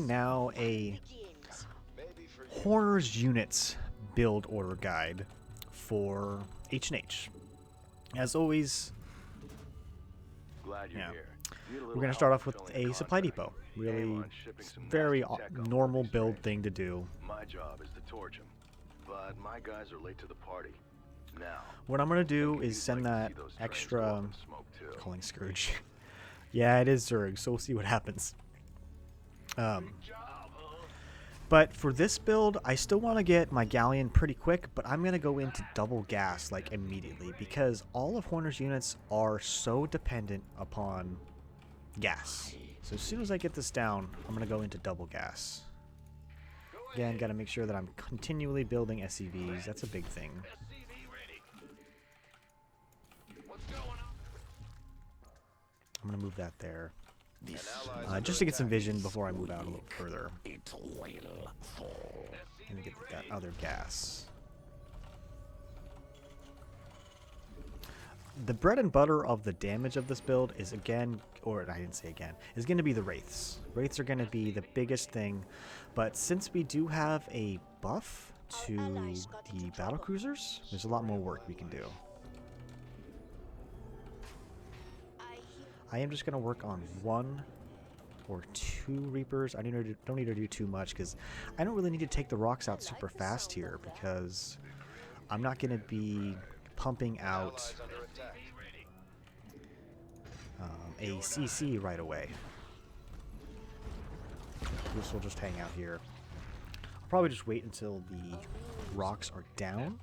Now a Horrors Units build order guide for H&H. As always, we're going to start off with a supply depot. Really very normal build thing to do. My job is to torch him, but my guys are late to the party. Now, what I'm going to do is send that extra calling Scourge. Yeah, it is Zerg, so we'll see what happens. But for this build, I still want to get my Galleon pretty quick, but I'm going to go into double gas like immediately because all of Horner's units are so dependent upon gas. So as soon as I get this down, I'm going to go into double gas. Again, got to make sure that I'm continually building SCVs. That's a big thing. I'm going to move that there. Just to get some vision before I move out a little further. And get that other gas. The bread and butter of the damage of this build is again, or I didn't say again, is going to be the Wraiths. Wraiths are going to be the biggest thing, but since we do have a buff to the battle cruisers, there's a lot more work we can do. I am just going to work on 1 or 2 Reapers. I don't need to do too much because I don't really need to take the rocks out super fast here because I'm not going to be pumping out a CC right away. This will just hang out here. I'll probably just wait until the rocks are down,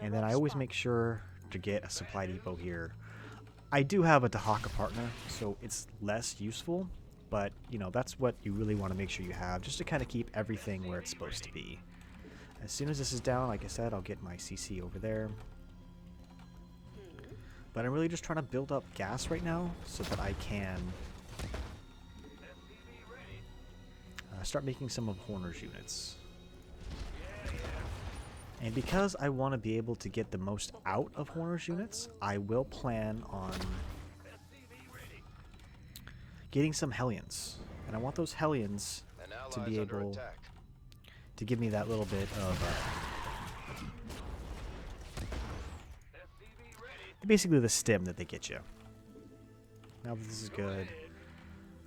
and then I always make sure to get a supply depot here. I do have a Dahaka partner, so it's less useful, but you know, that's what you really want to make sure you have, just to kind of keep everything where it's supposed to be. As soon as this is down, like I said, I'll get my CC over there. But I'm really just trying to build up gas right now so that I can start making some of Horner's units. And because I want to be able to get the most out of Horner's units, I will plan on getting some Hellions. And I want those Hellions to be able to give me that little bit of basically the stim that they get you. Now that this is good.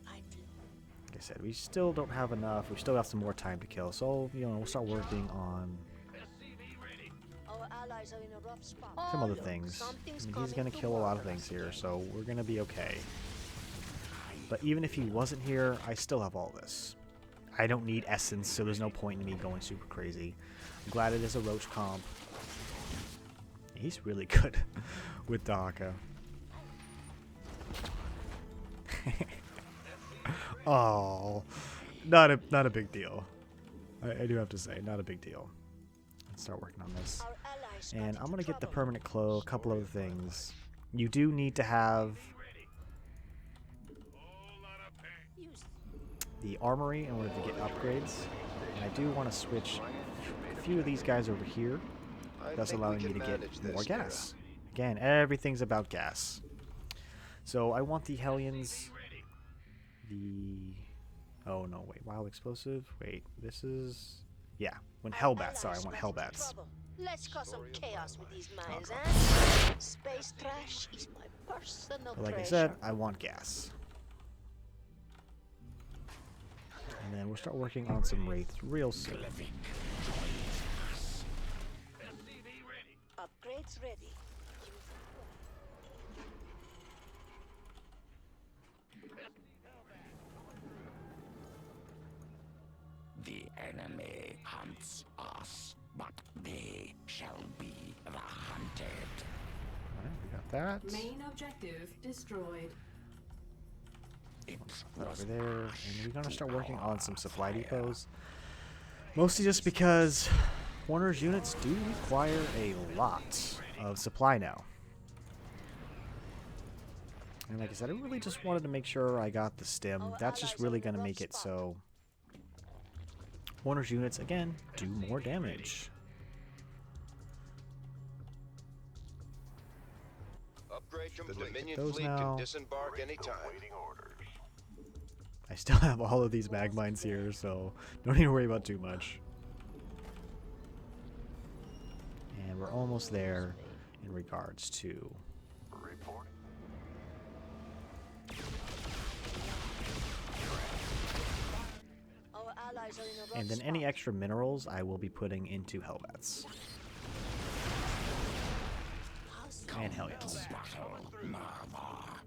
Like I said, we still don't have enough. We still have some more time to kill. So, you know, we'll start working on some other things. I mean, he's going to kill a lot of things here, so we're going to be okay. But even if he wasn't here, I still have all this. I don't need essence, so there's no point in me going super crazy. I'm glad it is a roach comp. He's really good with Dahaka. Oh, not a big deal. I do have to say, not a big deal. Let's start working on this. And I'm going to get the permanent clo, a couple other things. You do need to have the armory in order to get upgrades. And I do want to switch a few of these guys over here. That's allowing me to get more gas. Again, everything's about gas. So I want the Hellions. Oh no, wait, wild explosive. Wait, this is when Hellbats. Sorry, I want Hellbats. Let's cause some chaos with these mines, eh? Space trash is my personal But like treasure. I said, I want gas. And then we'll start working on some Wraiths real soon. Upgrades ready. The enemy hunts us, but they shall be the hunted. Alright, we got that. Main objective destroyed. Put over there, and we're gonna start working on some supply depots. Mostly just because Horner's units do require a lot of supply now. And like I said, I really just wanted to make sure I got the stim. That's just really gonna make it so Horner's units again do more damage. Upgrade complete. The Dominion those fleet now. can disembark anytime. I still have all of these mag mines here, so don't need to worry about too much. And we're almost there in regards to... Reporting. Our allies are in a rough And then any spot. extra minerals I will be putting into Hellbats. And Hellions. Battle, Marva.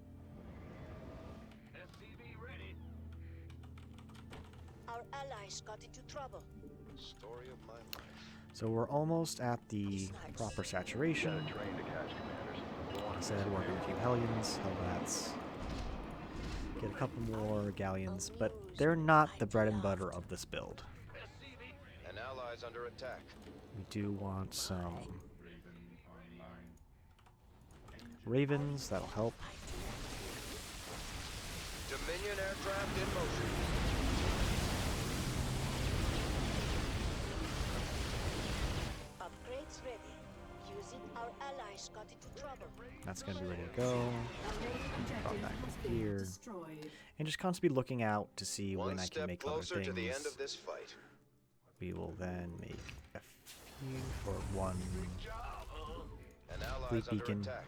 Our allies got into trouble. Story of my life. So we're almost at the proper saturation. Got a train to catch, commanders. Like I said, work on a few Hellions, Hellbats. Get a couple more Galleons, but they're not the bread and butter of this build. An ally's under attack. We do want some Ravens, that'll help. Dominion aircraft in motion. Upgrades ready. Using our allies got into trouble. That's going to be ready to go. Our main objective back has up been here. destroyed. And just constantly looking out to see One when I can step make other closer things. to the end of this fight. We will then make a few for one An fleet ally's under beacon. attack.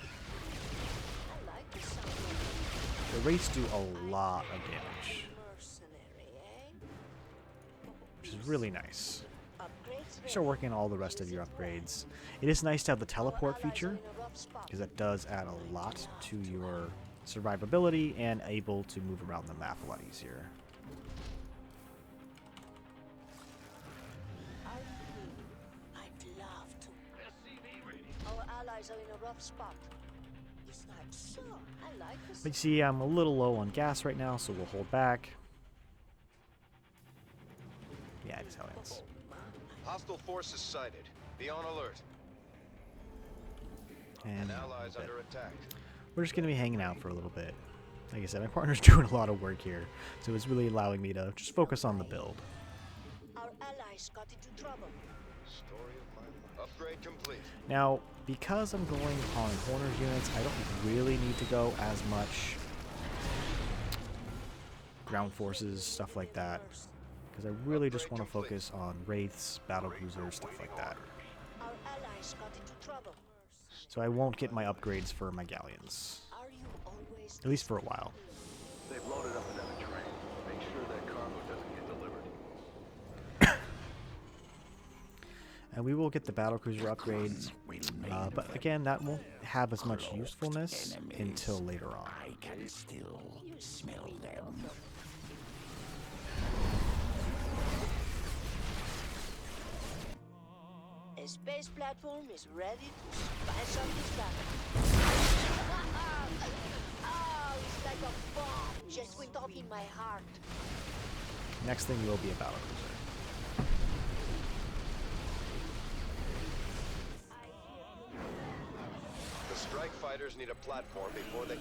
I like the sound of The Wraiths do a lot of damage, mercenary, eh? which is really nice. Upgrades ready. Start working on all the rest of your upgrades. It is nice to have the teleport feature, because that does add a lot to your survivability and able to move around the map a lot easier. I'd love to. Our allies are in a rough spot. It's not so. I like this. But you see, I'm a little low on gas right now, so we'll hold back. Yeah, it is Hellions. Hostile forces sighted. Be on alert. And An ally's under attack. we're just going to be hanging out for a little bit. Like I said, my partner's doing a lot of work here, so it's really allowing me to just focus on the build. Our allies got into trouble. Story of my life. Upgrade complete. Now, because I'm going on Horner's units, I don't really need to go as much ground forces, stuff like that, because I really just want to focus on Wraiths, battle cruisers, stuff like that. Our allies got into trouble. So I won't get my upgrades for my galleons, Are you always at least for a while. They've loaded up another train. Make sure that cargo doesn't get delivered. And we will get the battle cruiser upgrades, but again, that won't have as much usefulness until later on. I can still smell them. A space platform is ready to smash up this battle. Oh, it's like a bomb just went off in my heart. Next thing will be a battle cruiser. The strike fighters need a platform before they...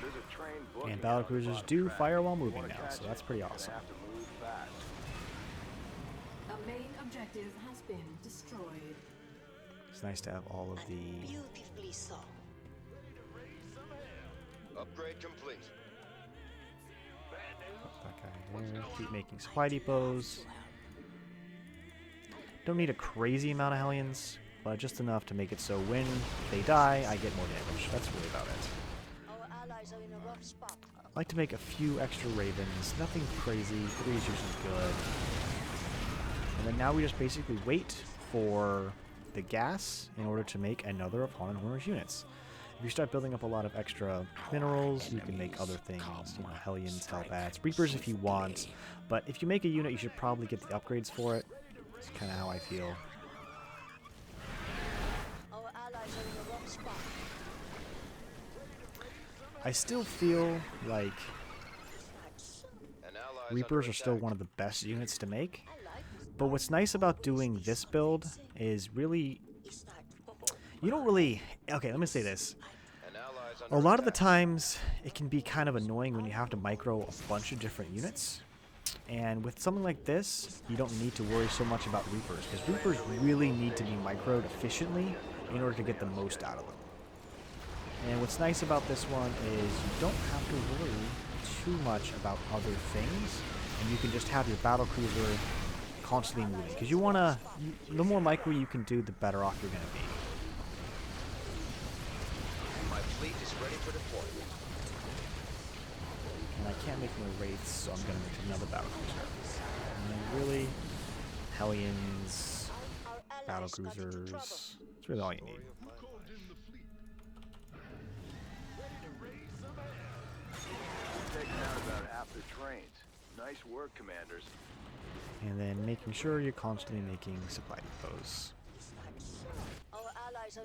There's a train booking And battle out on the cruisers bottom do track. fire while moving Wanna now, catch so it, that's pretty you're gonna awesome. have to move fast. A main objective has been destroyed. It's nice to have all of the Beautifully so. Upgrade complete. that guy there. Keep making supply depots. Don't need a crazy amount of Hellions, but just enough to make it so when they die, I get more damage. That's really about it. Our allies are in a rough spot. I like to make a few extra Ravens. Nothing crazy. 3 is usually good. And then now we just basically wait for the gas in order to make another of Han and Horner's units. If you start building up a lot of extra minerals, you can make other things, you know, Hellions, Hellbats, Reapers if you want. But if you make a unit, you should probably get the upgrades for it. That's kind of how I feel. Our allies are in a rough spot. I still feel like An ally's Reapers under are still attack. one of the best units to make. I like this. But what's nice about doing this build is really, It's not. you don't really, okay, let me say this. An ally's A under lot of the attack. times, it can be kind of annoying when you have to micro a bunch of different units. And with something like this, you don't need to worry so much about Reapers, because Reapers really need to be microed efficiently in order to get the most out of them. And what's nice about this one is you don't have to worry too much about other things, and you can just have your battle cruiser constantly moving. Because you want to, the more micro you can do, the better off you're going to be. My fleet is ready for deployment. And I can't make more wraiths, so I'm going to make another battle cruiser. And then really, Hellions, battle cruisers, that's really all you need. Taking out about half their trains. Nice work, commanders. And then making sure you're constantly making supply depots.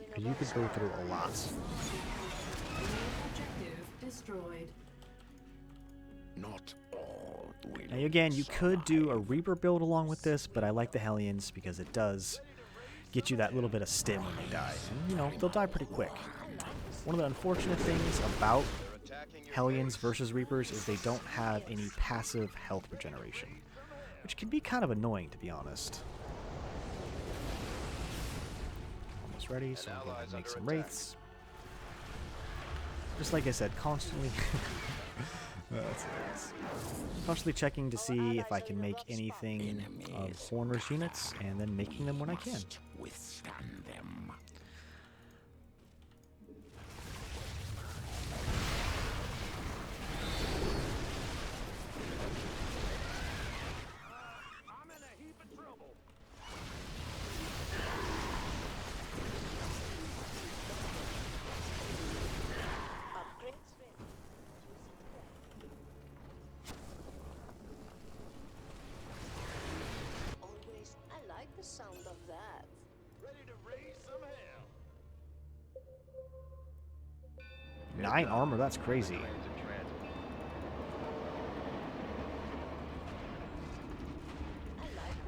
Because you could go through a lot. Objective destroyed. Not all will. Now again, you could do a Reaper build along with this, but I like the Hellions because it does get you that little bit of stim when they die. And, you know, they'll die pretty quick. One of the unfortunate things about Hellions versus Reapers is they don't have any passive health regeneration, which can be kind of annoying, to be honest. Almost ready, so I'm going to make some Wraiths. Just like I said, constantly... that's hilarious. Constantly checking to see if I can make anything of Horner's units, and then making them when I can. Withstand them. Always, I like the sound of that. Ready to raise some hell. 9 armor, that's crazy. Trains in transit.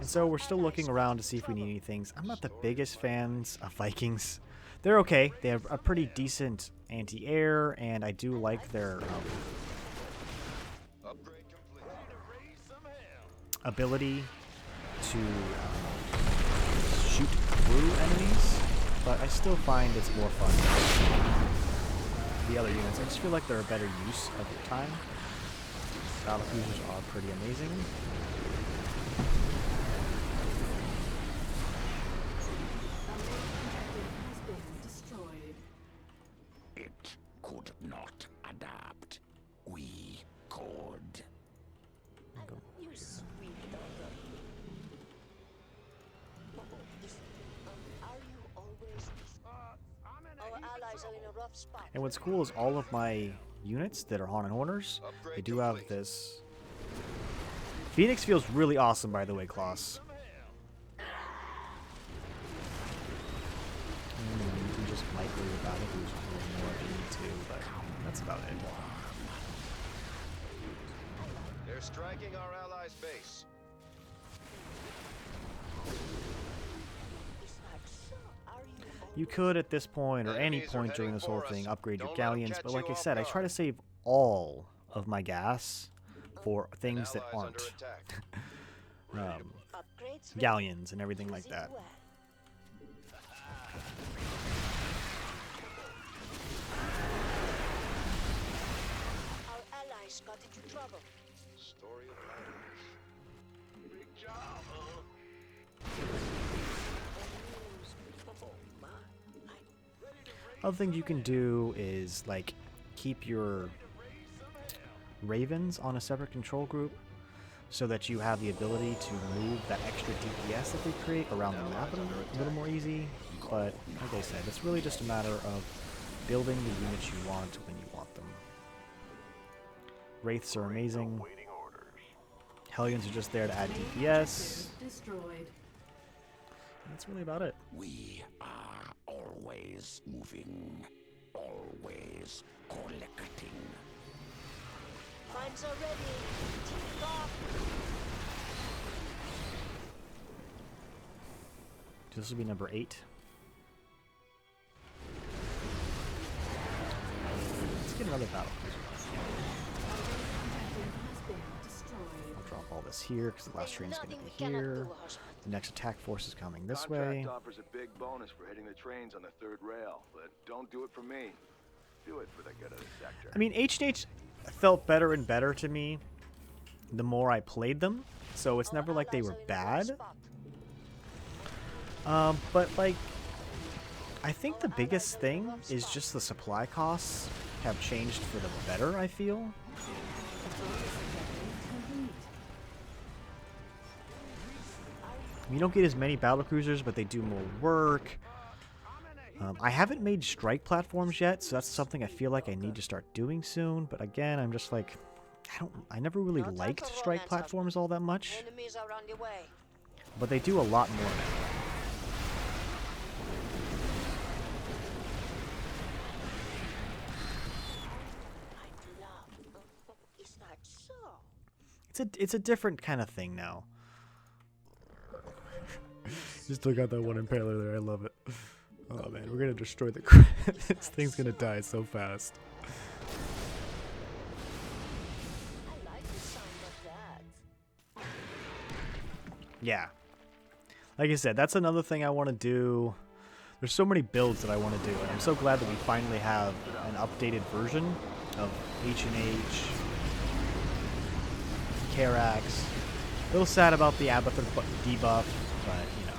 And so we're still looking around to see if we need any things. I'm not the biggest fans of Vikings. They're okay. They have a pretty decent anti-air, and I do like their Upgrade complete. ability to shoot through enemies, but I still find it's more fun than the other units. I just feel like they're a better use of your time. Battle cruisers are pretty amazing. Has been destroyed. It could not adapt. We could. You sweet daughter. Are you always... Our allies are in a rough spot. And what's cool is all of my units that are Haunted Horners, they do have this. Phoenix feels really awesome, by the way, Klaus. You can just micro your battle cruisers a little more if you need to, but that's about it. They're striking our allies' base. You could at this point, or any Enemies are point during heading this whole for thing, us. upgrade your Don't let 'em galleons, catch but like you I off said, I try to guard. save all of my gas for things that Allies aren't under attack. Upgrades galleons and everything like that. Our allies got into trouble. Story of life. Big job, huh? Other thing you can do is like keep your ravens on a separate control group so that you have the ability to move that extra DPS that they create around the map a little more easy. But like I said, it's really just a matter of building the units you want when you want them. Wraiths are amazing. Waiting orders. Hellions are just there to add DPS. Objective destroyed. That's really about it. We are always moving, always collecting. Mines are ready. Take off. This will be number 8. Let's get another battle cruiser. Objective has been destroyed. I'll drop all this here because the last train's going to Nothing be we cannot here. do, husband. The next attack force is coming this Contract way. offers a big bonus for hitting the trains on the third rail, but don't do it for me. Do it for the good of the sector. I mean, H&H, felt better and better to me the more I played them. So it's never like they were bad. But like, I think the biggest thing is just the supply costs have changed for the better, I feel. You don't get as many battle cruisers, but they do more work. I haven't made strike platforms yet, so that's something I feel like I need to start doing soon. But again, I'm just like, I never really liked strike platforms all that much. Enemies are on the way. But they do a lot more now. I'd love. Is that so? It's a different kind of thing now. Just look at that one impaler there. I love it. Oh man, we're gonna destroy the this thing's gonna die so fast. I like the sound of that. Yeah. Like I said, that's another thing I want to do. There's so many builds that I want to do, and I'm so glad that we finally have an updated version of H&H, Karax. A little sad about the Abathur debuff, but you know.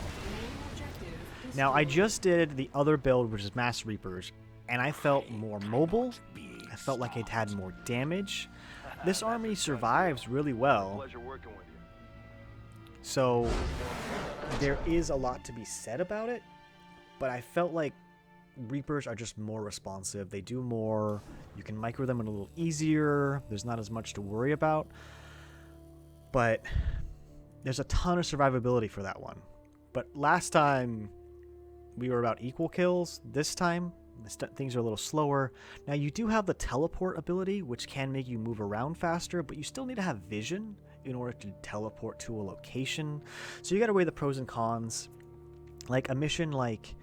Now, I just did the other build, which is Mass Reapers, and I felt more mobile. I felt like it had more damage. This army survives really well. Pleasure working with you. So there is a lot to be said about it, but I felt like Reapers are just more responsive. They do more. You can micro them a little easier. There's not as much to worry about. But there's a ton of survivability for that one. But last time we were about equal kills. This time things are a little slower. Now you do have the teleport ability, which can make you move around faster, but you still need to have vision in order to teleport to a location. So you gotta weigh the pros and cons. Like a mission like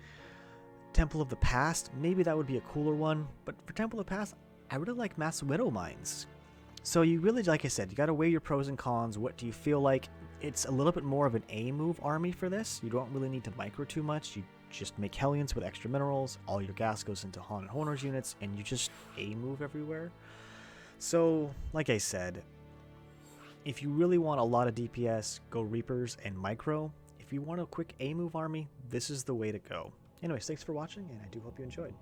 Temple of the Past, maybe that would be a cooler one, but for Temple of the Past, I really like Mass Widow Mines. So you really, like I said, you gotta weigh your pros and cons. What do you feel like? It's a little bit more of an A move army for this. You don't really need to micro too much. You just make Hellions with extra minerals, all your gas goes into Haunted Horners units, and you just A move everywhere. So, like I said, if you really want a lot of DPS, go Reapers and Micro. If you want a quick A move army, this is the way to go. Anyways, thanks for watching, and I do hope you enjoyed.